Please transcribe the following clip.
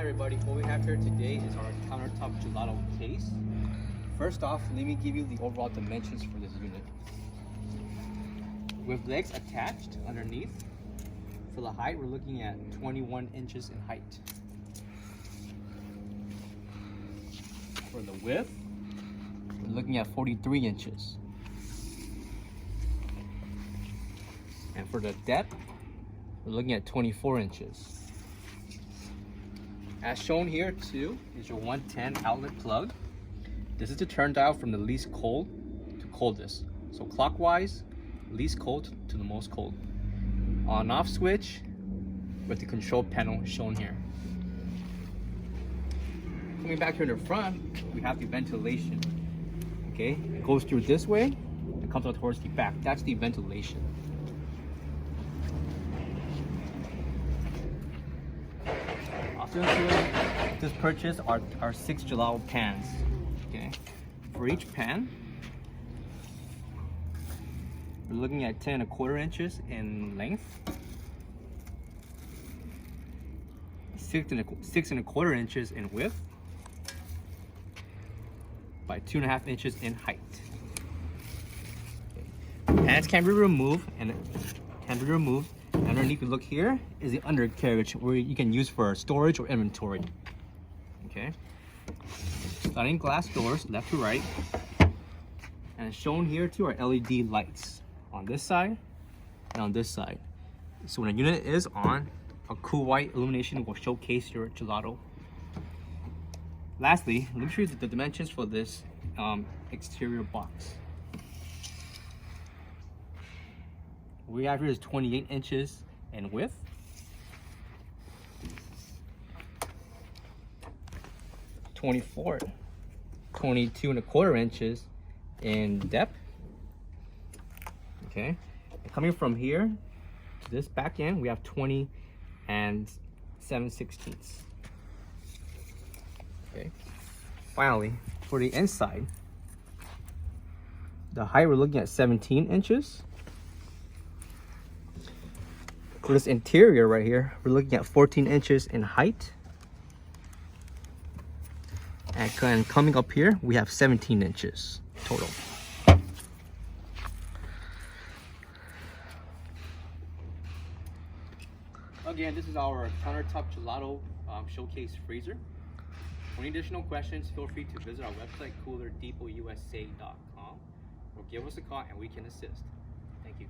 everybody, what we have here today is our countertop gelato case. First off, let me give you the overall dimensions for this unit. With legs attached underneath, for the height we're looking at 21 inches in height. For the width, we're looking at 43 inches. And for the depth, we're looking at 24 inches. As shown here too is your 110 outlet plug. This is the turn dial from the least cold to coldest. So clockwise, least cold to the most cold. On off switch with the control panel shown here. Coming back here in the front, we have the ventilation. Okay, it goes through this way and comes out towards the back. That's the ventilation. Also included this purchase are 6 gelato pans. Okay, for each pan, we're looking at 10.25 inches in length, 6.25 inches in width, by 2.5 inches in height. Okay. Pans can be removed Underneath, you look here, is the undercarriage where you can use for storage or inventory. Okay. Sliding glass doors, left to right. And shown here too are LED lights on this side and on this side. So when a unit is on, a cool white illumination will showcase your gelato. Lastly, let me show you the dimensions for this exterior box. What we have here is 28 inches in width, 22.25 inches in depth. Okay, and coming from here to this back end, we have 20 and 7/16. Okay, finally for the inside, the height we're looking at 17 inches. For this interior right here, we're looking at 14 inches in height. And coming up here, we have 17 inches total. Again, this is our countertop gelato showcase freezer. For any additional questions, feel free to visit our website, coolerdepotUSA.com, or give us a call and we can assist. Thank you.